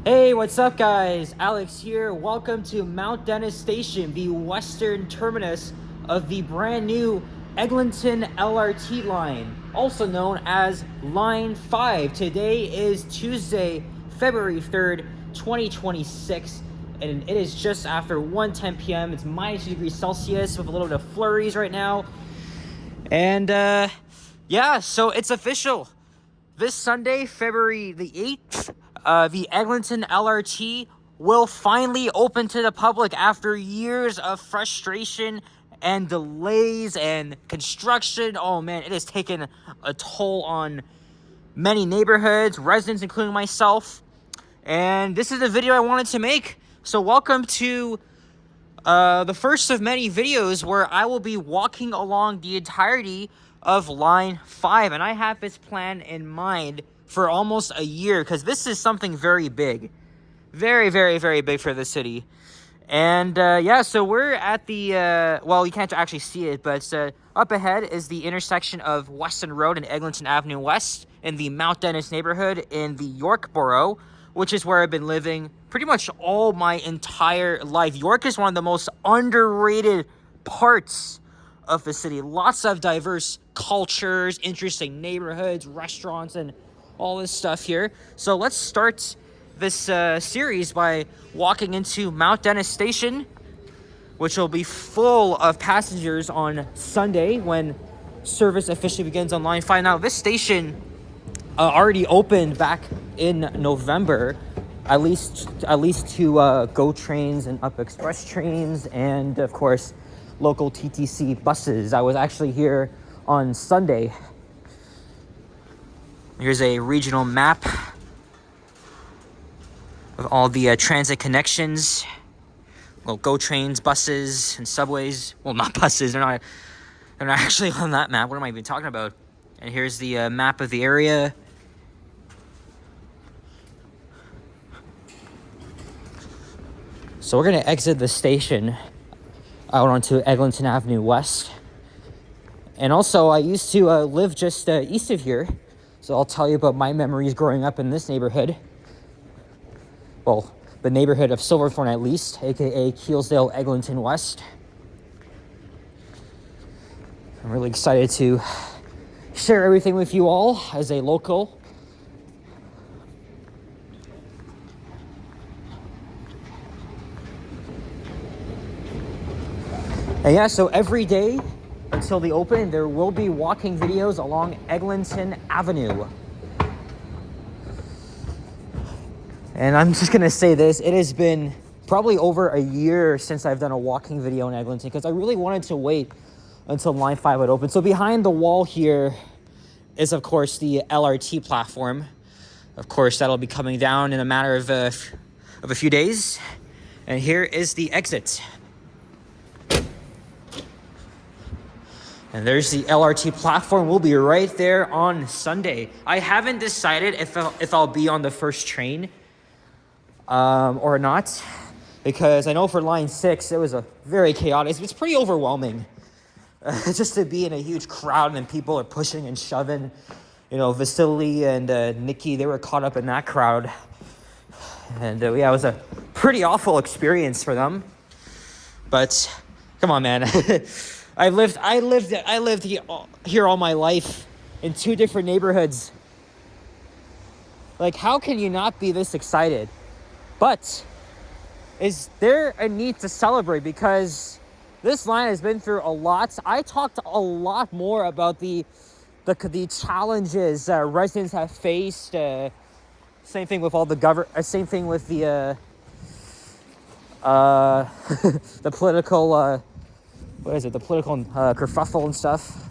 Hey, what's up guys? Alex here. Welcome to Mount Dennis Station, the western terminus of the brand new Eglinton LRT line, also known as Line 5. Today is Tuesday, February 3rd, 2026, and it is just after 1:10 p.m. It's minus 2 degrees Celsius with a little bit of flurries right now. And yeah, so it's official. This Sunday, February the 8th, the Eglinton LRT will finally open to the public after years of frustration and delays and construction. Oh man, it has taken a toll on many neighborhoods, residents, including myself. And this is the video I wanted to make. So welcome to the first of many videos where I will be walking along the entirety of Line 5. And I have this plan in mind for almost a year because this is something very big. Very, very, very big for the city. And yeah, so we're at the, well, you can't actually see it, but up ahead is the intersection of Weston Road and Eglinton Avenue West in the Mount Dennis neighborhood in the York borough, which is where I've been living pretty much all my entire life. York is one of the most underrated parts of the city. Lots of diverse cultures, interesting neighborhoods, restaurants, and all this stuff here. So let's start this series by walking into Mount Dennis Station, which will be full of passengers on Sunday when service officially begins on Line 5. Now, this station already opened back in November, at least to GO trains and Up Express trains, and of course local TTC buses. I was actually here on Sunday. Here's a regional map of all the transit connections. Well, GO trains, buses, and subways. Well, not buses. They're not actually on that map. What am I even talking about? And here's the map of the area. So we're gonna exit the station out onto Eglinton Avenue West. And also, I used to live just east of here, so I'll tell you about my memories growing up in this neighborhood. Well, the neighborhood of Silverthorne at least, aka Keelsdale, Eglinton West. I'm really excited to share everything with you all as a local. And yeah, so every day until the open, there will be walking videos along Eglinton Avenue. And I'm just gonna say this, it has been probably over a year since I've done a walking video in Eglinton because I really wanted to wait until Line 5 would open. So behind the wall here is, of course, the LRT platform. Of course, that'll be coming down in a matter of a few days. And here is the exit. And there's the LRT platform. We'll be right there on Sunday. I haven't decided if I'll be on the first train or not, because I know for Line 6, it was a very chaotic. It's pretty overwhelming just to be in a huge crowd and people are pushing and shoving. You know, Vasily and Nikki, they were caught up in that crowd. And yeah, it was a pretty awful experience for them. But come on, man. I lived here all my life in two different neighborhoods. Like, how can you not be this excited? But is there a need to celebrate? Because this line has been through a lot. I talked a lot more about the challenges residents have faced. Same thing with all the same thing with the the political. What is it? The political kerfuffle and stuff.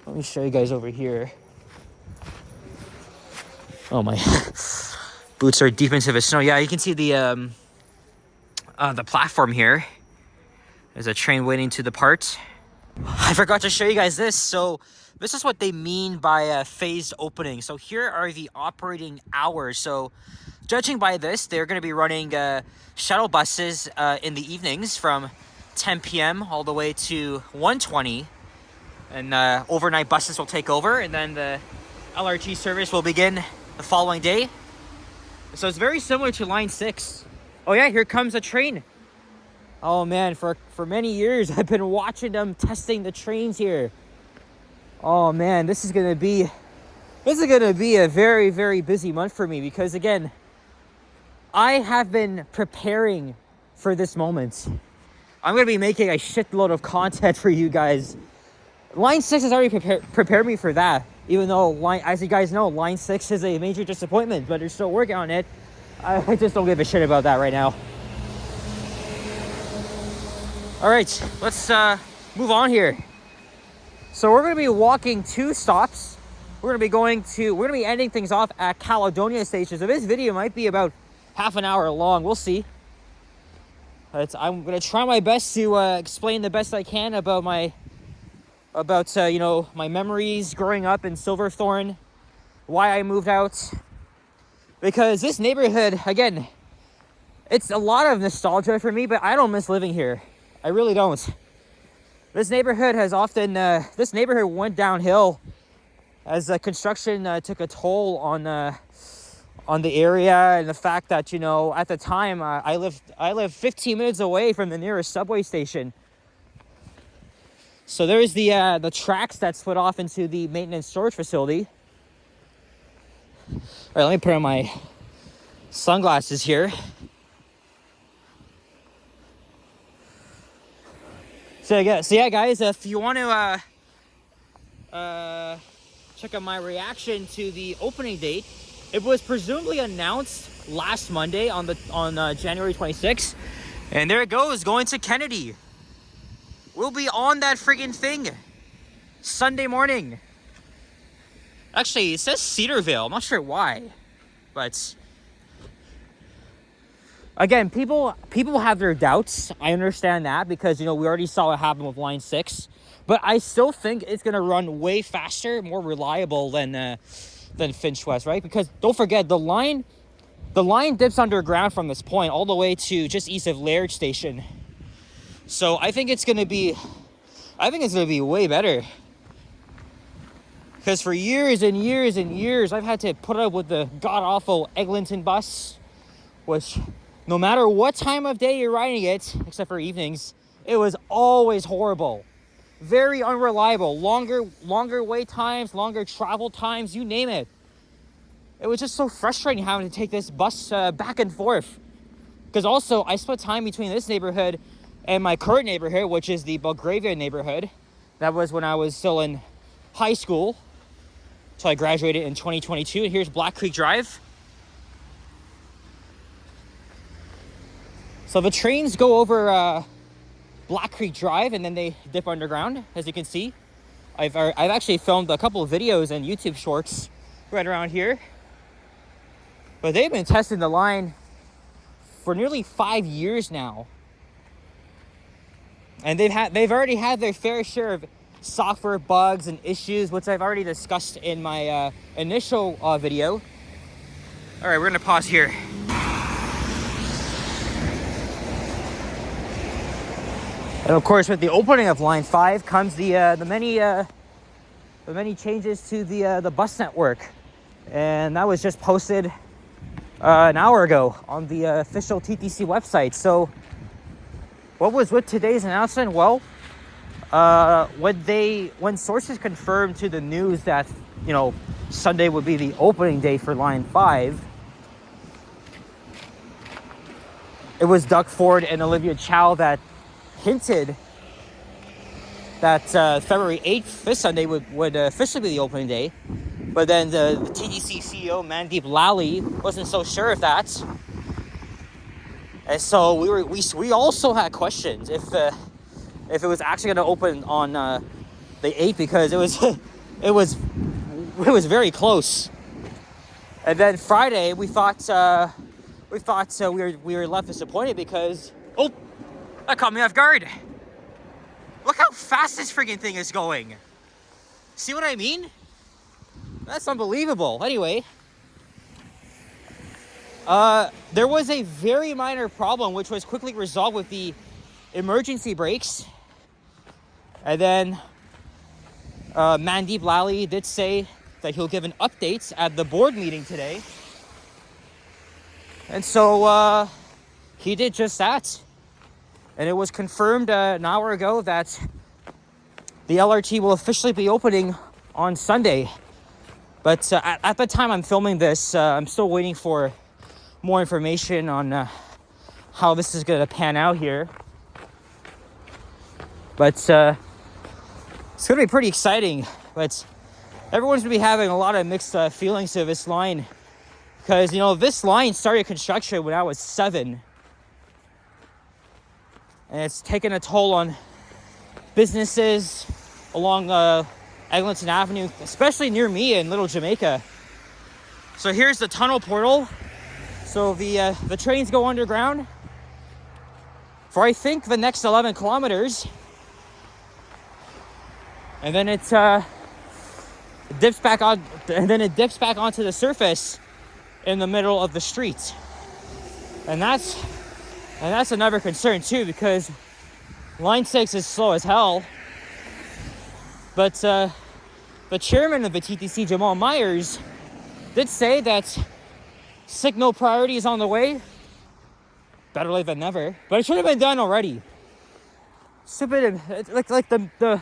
Let me show you guys over here. Oh, my boots are deep into the snow. Yeah, you can see the platform here. There's a train waiting to depart. I forgot to show you guys this. So this is what they mean by phased opening. So here are the operating hours. So judging by this, they're going to be running shuttle buses in the evenings from 10 p.m. all the way to 1:20, and overnight buses will take over, and then the LRT service will begin the following day. So it's very similar to line 6. Oh yeah, here comes a train. Oh man, for many years I've been watching them testing the trains here. Oh man, this is gonna be a very, very busy month for me, because again, I have been preparing for this moment. I'm gonna be making a shitload of content for you guys. Line 6 has already prepared me for that, even though as you guys know, line 6 is a major disappointment, but they're still working on it. I just don't give a shit about that right now. All right, let's move on here. So we're gonna be walking 2 stops. We're gonna be ending things off at Caledonia station. So this video might be about half an hour long. We'll see. I'm gonna try my best to explain the best I can about my memories growing up in Silverthorne, why I moved out. Because this neighborhood, again, it's a lot of nostalgia for me, but I don't miss living here. I really don't. This neighborhood went downhill as construction took a toll on the area, and the fact that, at the time I lived 15 minutes away from the nearest subway station. So there's the tracks that split off into the maintenance storage facility. All right, let me put on my sunglasses here. So yeah, guys, if you want to check out my reaction to the opening date, it was presumably announced last Monday on January 26th, and there it goes, going to Kennedy. We'll be on that friggin' thing Sunday morning. Actually, it says Cedarville. I'm not sure why, but again, people have their doubts. I understand that, because we already saw what happened with line 6, but I still think it's gonna run way faster, more reliable than Finch West, right? Because don't forget, the line dips underground from this point all the way to just east of Laird Station. So I think it's gonna be way better. Because for years and years and years, I've had to put up with the god-awful Eglinton bus, which, no matter what time of day you're riding it, except for evenings, it was always horrible. Very unreliable. Longer wait times, longer travel times, you name it. It was just so frustrating having to take this bus back and forth. Because also, I split time between this neighborhood and my current neighborhood, which is the Belgravia neighborhood. That was when I was still in high school. So I graduated in 2022. And here's Black Creek Drive. So the trains go over Black Creek Drive, and then they dip underground, as you can see. I've actually filmed a couple of videos and YouTube shorts right around here. But they've been testing the line for nearly 5 years now. And they've already had their fair share of software bugs and issues, which I've already discussed in my initial video. All right, we're gonna pause here. And of course, with the opening of line 5 comes the many changes to the bus network, and that was just posted an hour ago on the official TTC website. So, what was with today's announcement? Well, when sources confirmed to the news that Sunday would be the opening day for line 5, it was Doug Ford and Olivia Chow that hinted that February 8th, this Sunday, would officially be the opening day. But then the TTC CEO, Mandeep Lally, wasn't so sure of that. And so we also had questions if it was actually going to open on the 8th, because it was very close. And then Friday, we thought we were left disappointed because that caught me off guard. Look how fast this freaking thing is going. See what I mean? That's unbelievable. Anyway, there was a very minor problem which was quickly resolved with the emergency brakes. And then Mandeep Lally did say that he'll give an update at the board meeting today. And so he did just that. And it was confirmed an hour ago that the LRT will officially be opening on Sunday. But at the time I'm filming this, I'm still waiting for more information on how this is going to pan out here. But it's going to be pretty exciting. But everyone's going to be having a lot of mixed feelings to this line. Because, you know, this line started construction when I was 7. And it's taken a toll on businesses along Eglinton Avenue, especially near me in Little Jamaica. So here's the tunnel portal. So the trains go underground for, I think, the next 11 kilometers. And then it dips back on, and then it dips back onto the surface in the middle of the street. And that's another concern too, because Line 6 is slow as hell. But the chairman of the TTC, Jamal Myers, did say that signal priority is on the way. Better late than never. But it should have been done already. Stupid, like the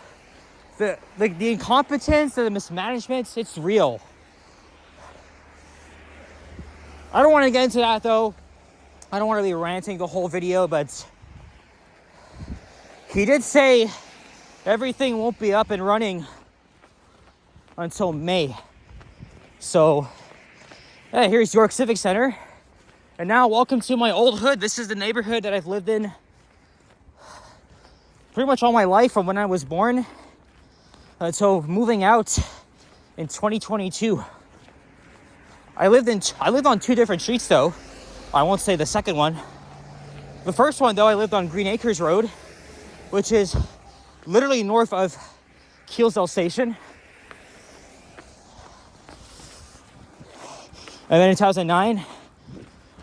incompetence and the mismanagement, it's real. I don't want to get into that though. I don't want to be ranting the whole video, but he did say everything won't be up and running until May. So, yeah, here's York Civic Center. And now, welcome to my old hood. This is the neighborhood that I've lived in pretty much all my life from when I was born until moving out in 2022. I lived on 2 different streets though. I won't say the second one. The first one though, I lived on Green Acres Road, which is literally north of Keelsdale Station. And then in 2009,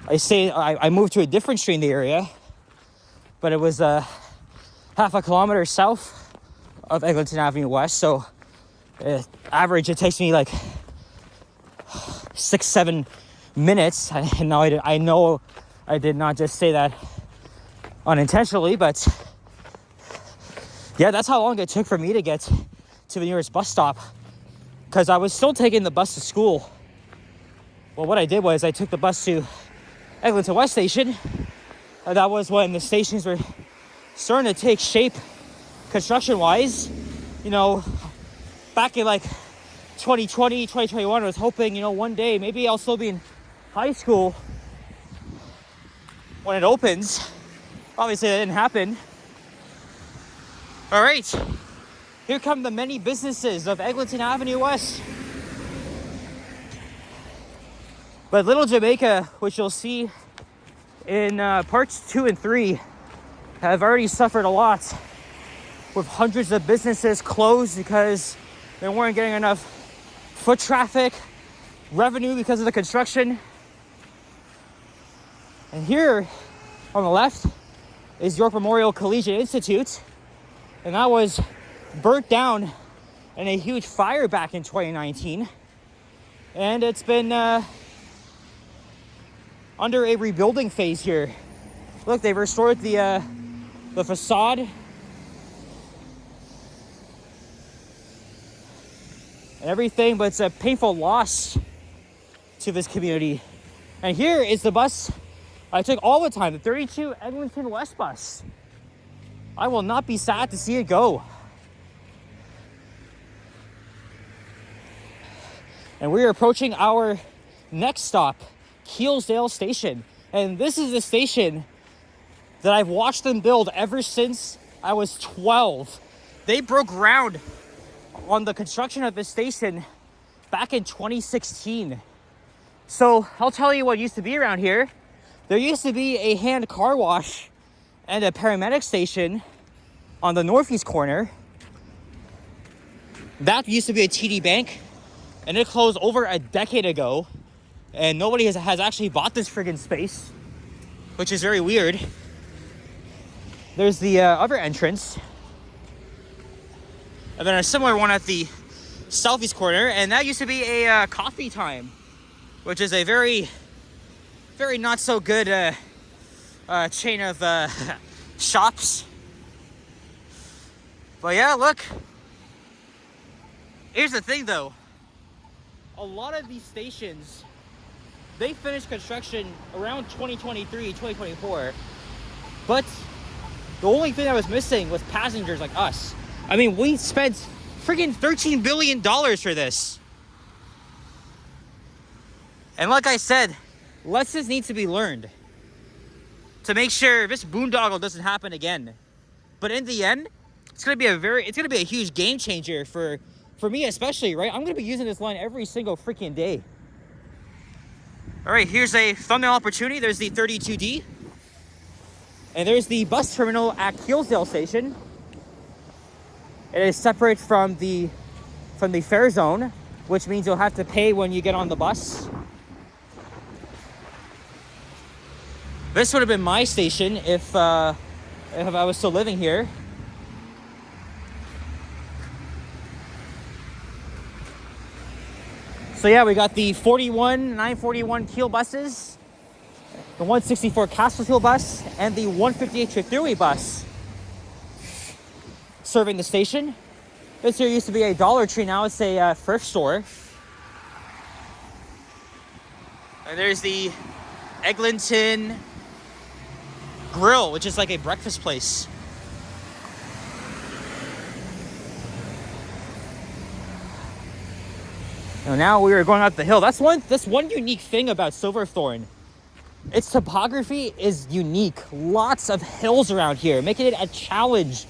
I moved to a different street in the area, but it was half a kilometer south of Eglinton Avenue West. So average, it takes me like 6-7 minutes. I know I did not just say that unintentionally, but yeah, that's how long it took for me to get to the nearest bus stop, because I was still taking the bus to school. Well, what I did was I took the bus to Eglinton West Station. That was when the stations were starting to take shape construction-wise. You know, back in like 2020, 2021, I was hoping, you know, one day maybe I'll still be in high school when it opens. Obviously, that didn't happen. All right, here come the many businesses of Eglinton Avenue West. But Little Jamaica, which you'll see in parts 2 and 3, have already suffered a lot, with hundreds of businesses closed because they weren't getting enough foot traffic, revenue because of the construction. And here on the left is York Memorial Collegiate Institute, and that was burnt down in a huge fire back in 2019, and it's been under a rebuilding phase here. Look, they've restored the facade. And everything, but it's a painful loss to this community. And here is the bus I took all the time, the 32 Eglinton West bus. I will not be sad to see it go. And we are approaching our next stop, Keelsdale Station. And this is the station that I've watched them build ever since I was 12. They broke ground on the construction of this station back in 2016. So I'll tell you what used to be around here. There used to be a hand car wash and a paramedic station on the northeast corner. That used to be a TD Bank, and it closed over a decade ago. And nobody has actually bought this friggin' space, which is very weird. There's the other entrance. And then a similar one at the southeast corner. And that used to be a coffee time, which is a very very not so good chain of shops. But yeah, look. Here's the thing though. A lot of these stations, they finished construction around 2023, 2024. But the only thing that was missing was passengers like us. I mean, we spent freaking $13 billion for this. And like I said, lessons need to be learned to make sure this boondoggle doesn't happen again. But in the end, it's gonna be a huge game changer for me especially, right? I'm gonna be using this line every single freaking day. All right, here's a thumbnail opportunity. There's the 32D. And there's the bus terminal at Keelsdale Station. It is separate from the fare zone, which means you'll have to pay when you get on the bus. This would have been my station if I was still living here. So yeah, we got the 941 Keel buses, the 164 Castleshill bus, and the 158 Trethewey bus serving the station. This here used to be a Dollar Tree, now it's a thrift store. And there's the Eglinton Grill, which is like a breakfast place. Now we are going up the hill. That's one unique thing about Silverthorne. Its topography is unique. Lots of hills around here, making it a challenge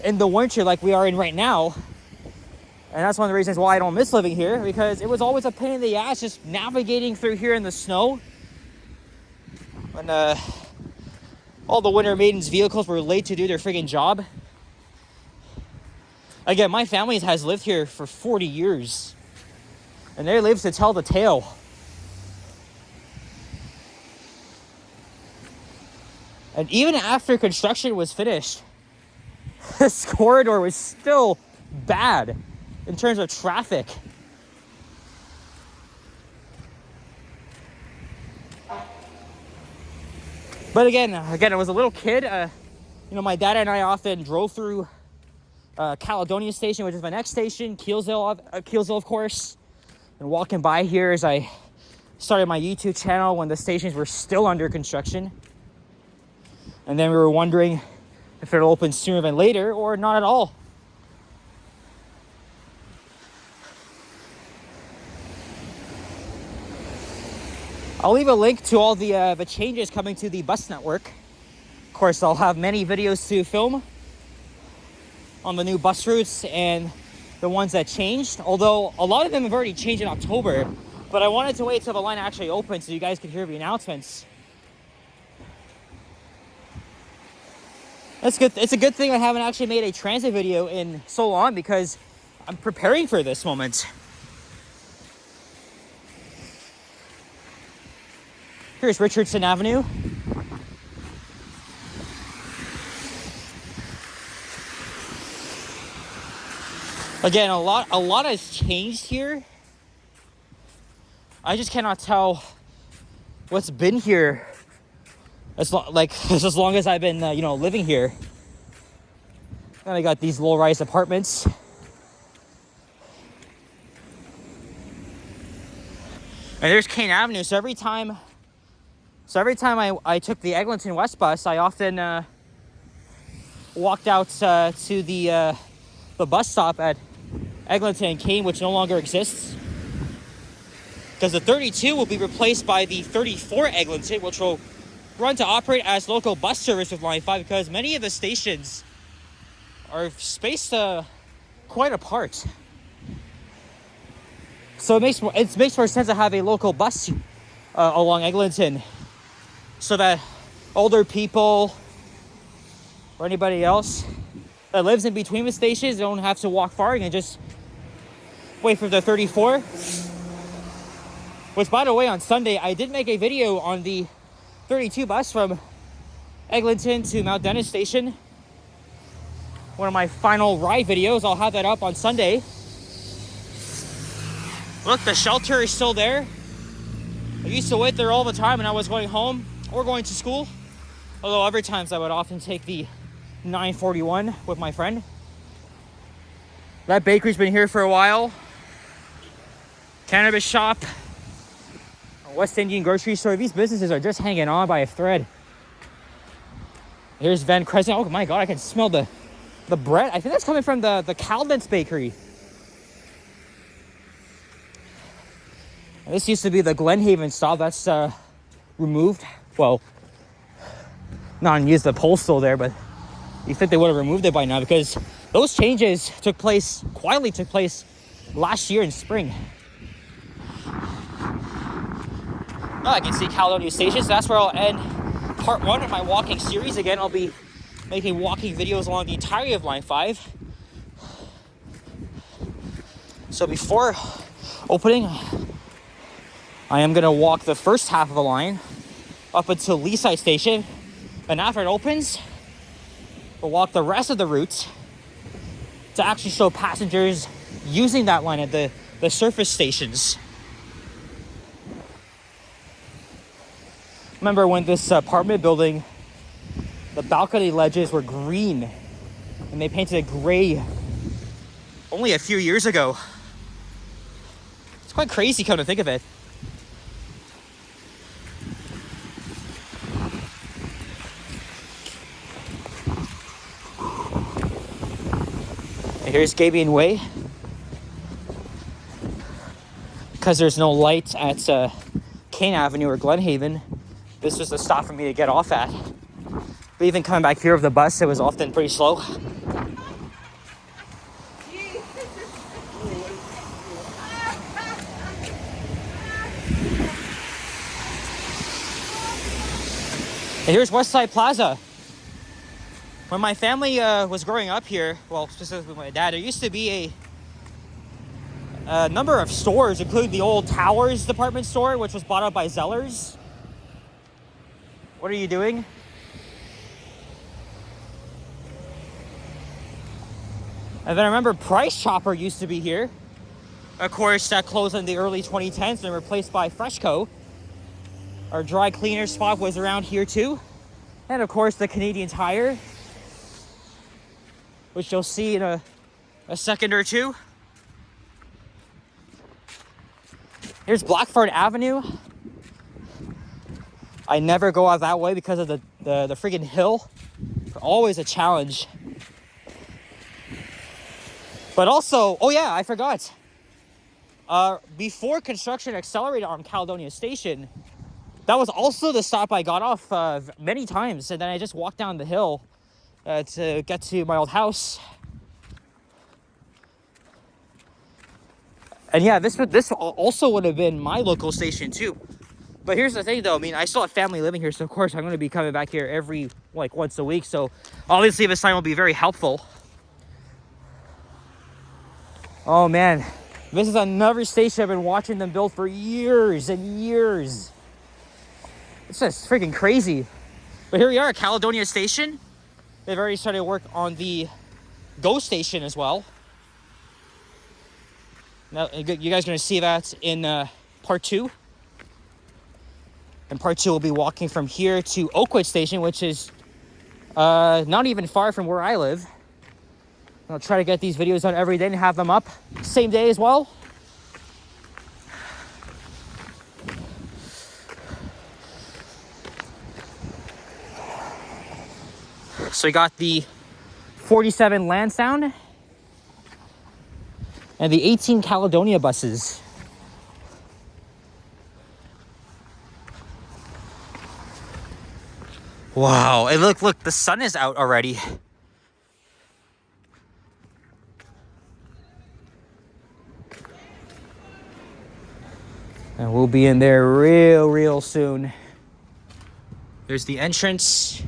in the winter like we are in right now. And that's one of the reasons why I don't miss living here, because it was always a pain in the ass just navigating through here in the snow. When all the Winter Maidens vehicles were late to do their friggin' job. Again, my family has lived here for 40 years. And they live to tell the tale. And even after construction was finished, this corridor was still bad in terms of traffic. But again, I was a little kid. My dad and I often drove through Caledonia Station, which is my next station, Keelsdale, of course. And walking by here as I started my YouTube channel when the stations were still under construction. And then we were wondering if it'll open sooner than later or not at all. I'll leave a link to all the changes coming to the bus network. Of course, I'll have many videos to film on the new bus routes and the ones that changed, although a lot of them have already changed in October, but I wanted to wait till the line actually opened so you guys could hear the announcements. That's good. It's a good thing I haven't actually made a transit video in so long because I'm preparing for this moment. Here's Richardson Avenue. Again, a lot has changed here. I just cannot tell what's been here as long as I've been living here. And I got these low-rise apartments. And there's Kane Avenue. So every time I took the Eglinton West bus, I often walked out to the bus stop at Eglinton and Kane, which no longer exists, because the 32 will be replaced by the 34 Eglinton, which will run to operate as local bus service with Line 5, because many of the stations are spaced quite apart. So it makes more sense to have a local bus along Eglinton, so that older people or anybody else that lives in between the stations don't have to walk far and just wait for the 34. Which, by the way, on Sunday, I did make a video on the 32 bus from Eglinton to Mount Dennis Station. One of my final ride videos. I'll have that up on Sunday. Look, the shelter is still there. I used to wait there all the time when I was going home or going to school. Although other times I would often take the 941 with my friend. That bakery's been here for a while. Cannabis shop. West Indian grocery store. These businesses are just hanging on by a thread. Here's Van Crescent. Oh my God, I can smell the bread. I think that's coming from the Caldence bakery. And this used to be the Glenhaven style. That's removed. Well, not unused. The pole's still there, but you think they would have removed it by now, because those changes quietly took place last year in spring. Oh, I can see Caledonia Station, so that's where I'll end part 1 of my walking series. Again, I'll be making walking videos along the entirety of Line 5. So before opening, I am going to walk the first half of the line up until Leaside Station, and after it opens, we'll walk the rest of the route to actually show passengers using that line at the surface stations. Remember when this apartment building, the balcony ledges were green and they painted it gray only a few years ago. It's quite crazy come to think of it. And here's Gabion Way. Because there's no light at Kane Avenue or Glenhaven, this was the stop for me to get off at. But even coming back here with the bus, it was often pretty slow. And here's Westside Plaza. When my family was growing up here, well, specifically my dad, there used to be a number of stores, including the old Towers department store, which was bought out by Zellers. What are you doing? And then I remember Price Chopper used to be here. Of course, that closed in the early 2010s and replaced by Freshco. Our dry cleaner spot was around here too. And of course, the Canadian Tire, which you'll see in a second or two. Here's Blackford Avenue. I never go out that way because of the friggin' hill. Always a challenge. But also, oh yeah, I forgot. Before construction accelerated on Caledonia Station, that was also the stop I got off many times. And then I just walked down the hill to get to my old house. And yeah, this also would have been my local station too. But here's the thing though, I mean, I still have family living here, so of course I'm going to be coming back here every, once a week. So obviously this sign will be very helpful. Oh man, this is another station I've been watching them build for years and years. It's just freaking crazy. But here we are at Caledonia Station. They've already started work on the GO Station as well. Now, you guys are going to see that in part 2. And part 2 will be walking from here to Oakwood Station, which is not even far from where I live. I'll try to get these videos done every day and have them up same day as well. So we got the 47 Lansdowne and the 18 Caledonia buses. Wow, and look, the sun is out already. And we'll be in there real soon. There's the entrance.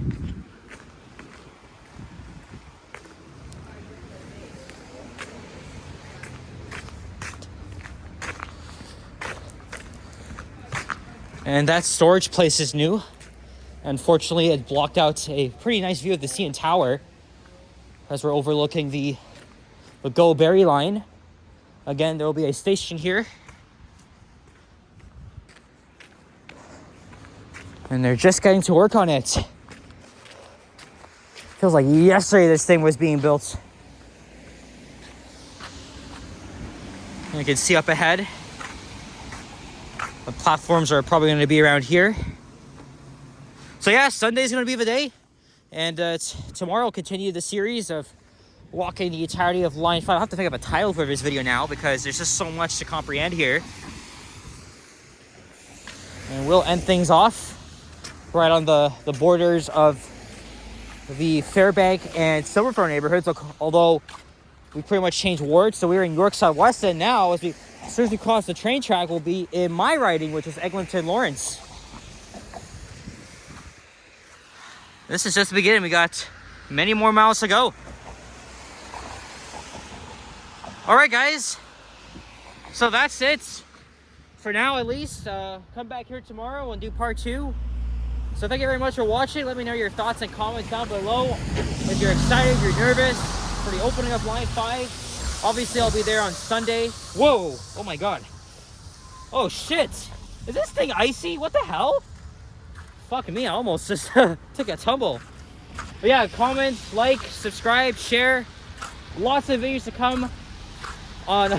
And that storage place is new. Unfortunately, it blocked out a pretty nice view of the CN Tower as we're overlooking the GO Berry line. Again, there will be a station here. And they're just getting to work on it. Feels like yesterday this thing was being built. And you can see up ahead, the platforms are probably going to be around here. So yeah, Sunday's going to be the day. And tomorrow I'll continue the series of walking the entirety of Line 5. I'll have to think of a title for this video now because there's just so much to comprehend here. And we'll end things off right on the borders of the Fairbank and Silverthorne neighborhoods, although we pretty much changed wards. So we were in Yorkside West, and now as soon as we cross the train track, we'll be in my riding, which is Eglinton Lawrence. This is just the beginning. We got many more miles to go. All right, guys. So that's it for now, at least. Come back here tomorrow and do part 2. So thank you very much for watching. Let me know your thoughts and comments down below. If you're excited, if you're nervous for the opening of Line 5. Obviously, I'll be there on Sunday. Whoa! Oh my God. Oh shit! Is this thing icy? What the hell? Fuck me, I almost just took a tumble. But yeah, comment, like, subscribe, share. Lots of videos to come on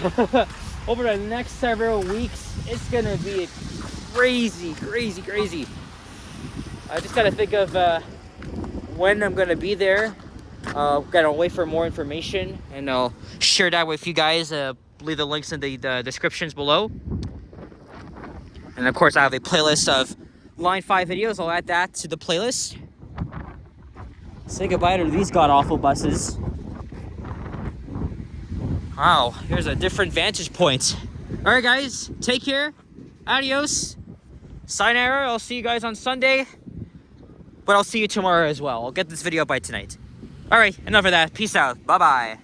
over the next several weeks. It's gonna be crazy, crazy, crazy. I just gotta think of when I'm gonna be there. Gotta wait for more information, and I'll share that with you guys. Leave the links in the descriptions below. And of course, I have a playlist of Line 5 videos. I'll add that to the playlist. Say goodbye to these god-awful buses. Wow, here's a different vantage point. All right, guys, take care. Adios. Sayonara. I'll see you guys on Sunday. But I'll see you tomorrow as well. I'll get this video up by tonight. All right, enough of that. Peace out. Bye-bye.